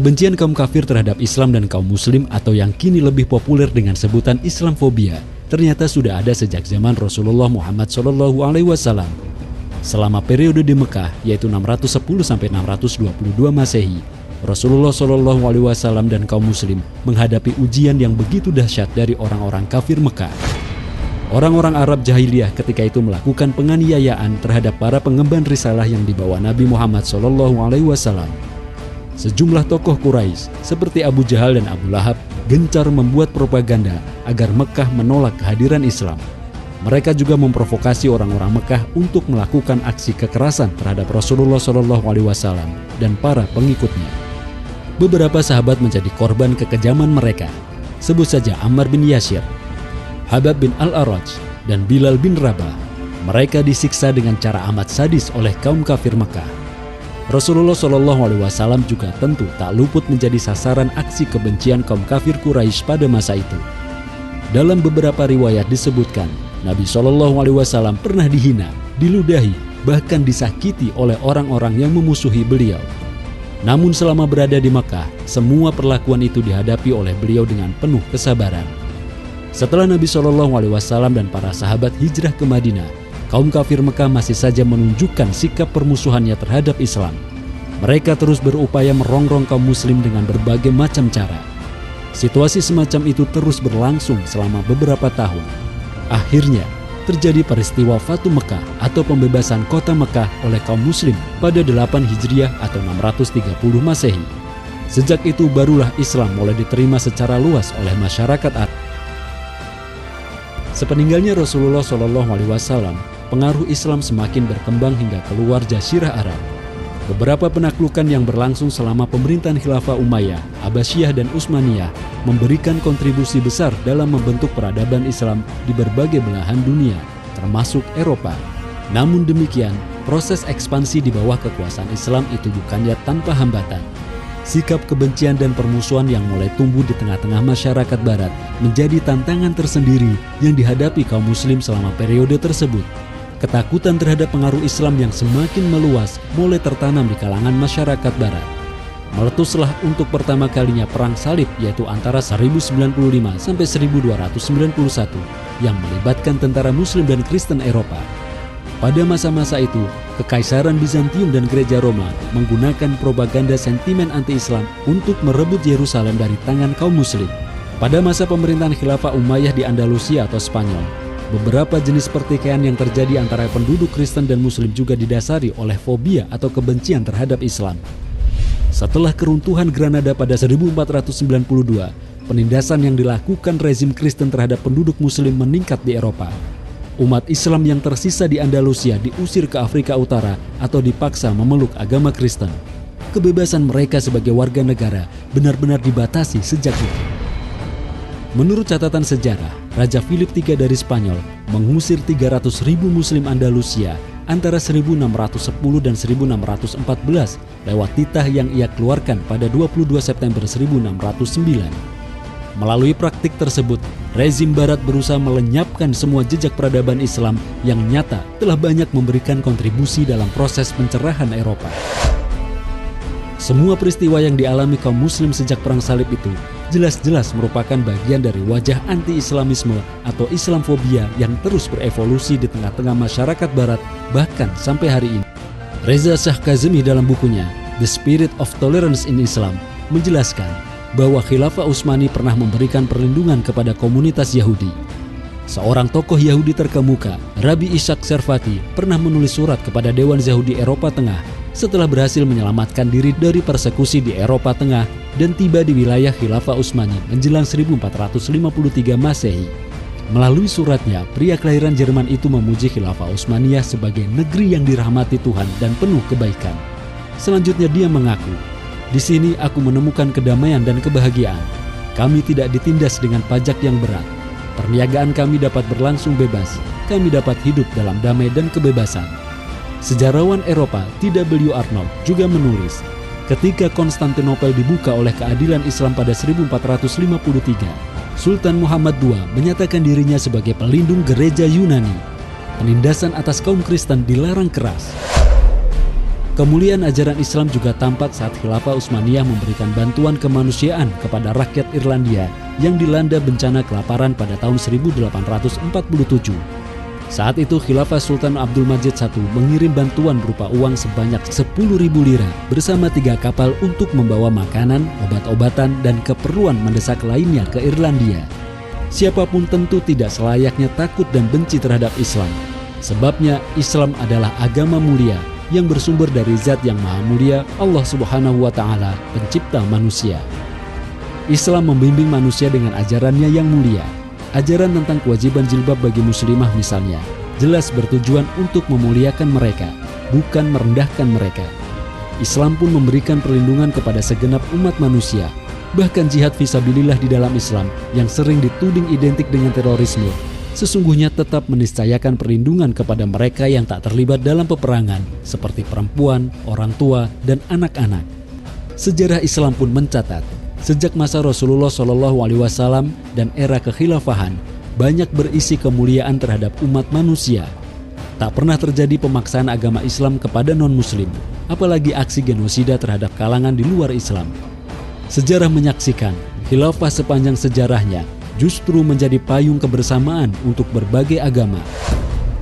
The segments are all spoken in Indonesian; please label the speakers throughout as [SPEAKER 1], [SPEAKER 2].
[SPEAKER 1] Kebencian kaum kafir terhadap Islam dan kaum muslim atau yang kini lebih populer dengan sebutan Islamfobia ternyata sudah ada sejak zaman Rasulullah Muhammad SAW. Selama periode di Mekah yaitu 610 sampai 622 Masehi, Rasulullah SAW dan kaum muslim menghadapi ujian yang begitu dahsyat dari orang-orang kafir Mekah. Orang-orang Arab jahiliyah ketika itu melakukan penganiayaan terhadap para pengemban risalah yang dibawa Nabi Muhammad SAW. Sejumlah tokoh Quraisy seperti Abu Jahal dan Abu Lahab gencar membuat propaganda agar Mekah menolak kehadiran Islam. Mereka juga memprovokasi orang-orang Mekah untuk melakukan aksi kekerasan terhadap Rasulullah SAW dan para pengikutnya. Beberapa sahabat menjadi korban kekejaman mereka. Sebut saja Ammar bin Yasir, Habab bin Al-Araj, dan Bilal bin Rabah. Mereka disiksa dengan cara amat sadis oleh kaum kafir Mekah. Rasulullah SAW juga tentu tak luput menjadi sasaran aksi kebencian kaum kafir Quraisy pada masa itu. Dalam beberapa riwayat disebutkan, Nabi SAW pernah dihina, diludahi, bahkan disakiti oleh orang-orang yang memusuhi beliau. Namun selama berada di Makkah, semua perlakuan itu dihadapi oleh beliau dengan penuh kesabaran. Setelah Nabi SAW dan para sahabat hijrah ke Madinah, kaum kafir Mekah masih saja menunjukkan sikap permusuhannya terhadap Islam. Mereka terus berupaya merongrong kaum muslim dengan berbagai macam cara. Situasi semacam itu terus berlangsung selama beberapa tahun. Akhirnya, terjadi peristiwa Fatu Mekah atau pembebasan kota Mekah oleh kaum muslim pada 8 Hijriah atau 630 Masehi. Sejak itu barulah Islam mulai diterima secara luas oleh masyarakat Arab. Sepeninggalnya Rasulullah SAW, pengaruh Islam semakin berkembang hingga keluar Jazirah Arab. Beberapa penaklukan yang berlangsung selama pemerintahan Khilafah Umayyah, Abbasiyah dan Utsmaniyah memberikan kontribusi besar dalam membentuk peradaban Islam di berbagai belahan dunia, termasuk Eropa. Namun demikian, proses ekspansi di bawah kekuasaan Islam itu bukannya tanpa hambatan. Sikap kebencian dan permusuhan yang mulai tumbuh di tengah-tengah masyarakat Barat menjadi tantangan tersendiri yang dihadapi kaum muslim selama periode tersebut. Ketakutan terhadap pengaruh Islam yang semakin meluas mulai tertanam di kalangan masyarakat Barat. Meletuslah untuk pertama kalinya Perang Salib yaitu antara 1095 sampai 1291 yang melibatkan tentara Muslim dan Kristen Eropa. Pada masa-masa itu, Kekaisaran Bizantium dan Gereja Roma menggunakan propaganda sentimen anti-Islam untuk merebut Yerusalem dari tangan kaum Muslim. Pada masa pemerintahan Khilafah Umayyah di Andalusia atau Spanyol, beberapa jenis pertikaian yang terjadi antara penduduk Kristen dan Muslim juga didasari oleh fobia atau kebencian terhadap Islam. Setelah keruntuhan Granada pada 1492, penindasan yang dilakukan rezim Kristen terhadap penduduk Muslim meningkat di Eropa. Umat Islam yang tersisa di Andalusia diusir ke Afrika Utara atau dipaksa memeluk agama Kristen. Kebebasan mereka sebagai warga negara benar-benar dibatasi sejak itu. Menurut catatan sejarah, Raja Philip III dari Spanyol mengusir 300.000 Muslim Andalusia antara 1610 dan 1614 lewat titah yang ia keluarkan pada 22 September 1609. Melalui praktik tersebut, rezim Barat berusaha melenyapkan semua jejak peradaban Islam yang nyata telah banyak memberikan kontribusi dalam proses pencerahan Eropa. Semua peristiwa yang dialami kaum muslim sejak Perang Salib itu jelas-jelas merupakan bagian dari wajah anti-Islamisme atau Islamfobia yang terus berevolusi di tengah-tengah masyarakat Barat bahkan sampai hari ini. Reza Shah Kazemi dalam bukunya The Spirit of Tolerance in Islam menjelaskan bahwa Khilafah Utsmani pernah memberikan perlindungan kepada komunitas Yahudi. Seorang tokoh Yahudi terkemuka, Rabbi Ishaq Servati, pernah menulis surat kepada Dewan Yahudi Eropa Tengah setelah berhasil menyelamatkan diri dari persekusi di Eropa Tengah dan tiba di wilayah Khilafah Utsmani menjelang 1453 Masehi. Melalui suratnya, pria kelahiran Jerman itu memuji Khilafah Utsmaniyah sebagai negeri yang dirahmati Tuhan dan penuh kebaikan. Selanjutnya dia mengaku, "Di sini aku menemukan kedamaian dan kebahagiaan. Kami tidak ditindas dengan pajak yang berat. Perniagaan kami dapat berlangsung bebas. Kami dapat hidup dalam damai dan kebebasan." Sejarawan Eropa T.W. Arnold juga menulis, ketika Konstantinopel dibuka oleh keadilan Islam pada 1453, Sultan Muhammad II menyatakan dirinya sebagai pelindung gereja Yunani. Penindasan atas kaum Kristen dilarang keras. Kemuliaan ajaran Islam juga tampak saat Khilafah Utsmaniyah memberikan bantuan kemanusiaan kepada rakyat Irlandia yang dilanda bencana kelaparan pada tahun 1847. Saat itu Khilafah Sultan Abdul Majid I mengirim bantuan berupa uang sebanyak 10.000 lira bersama 3 kapal untuk membawa makanan, obat-obatan, dan keperluan mendesak lainnya ke Irlandia. Siapapun tentu tidak selayaknya takut dan benci terhadap Islam. Sebabnya Islam adalah agama mulia yang bersumber dari Zat yang Maha Mulia, Allah Subhanahu wa Ta'ala, pencipta manusia. Islam membimbing manusia dengan ajarannya yang mulia. Ajaran tentang kewajiban jilbab bagi muslimah misalnya, jelas bertujuan untuk memuliakan mereka, bukan merendahkan mereka. Islam pun memberikan perlindungan kepada segenap umat manusia. Bahkan jihad fisabilillah di dalam Islam yang sering dituding identik dengan terorisme, sesungguhnya tetap meniscayakan perlindungan kepada mereka yang tak terlibat dalam peperangan, seperti perempuan, orang tua, dan anak-anak. Sejarah Islam pun mencatat, sejak masa Rasulullah SAW dan era kekhilafahan, banyak berisi kemuliaan terhadap umat manusia. Tak pernah terjadi pemaksaan agama Islam kepada non-muslim, apalagi aksi genosida terhadap kalangan di luar Islam. Sejarah menyaksikan, khilafah sepanjang sejarahnya justru menjadi payung kebersamaan untuk berbagai agama.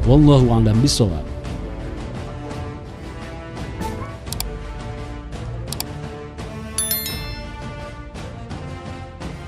[SPEAKER 1] Wallahu a'lam bishawab.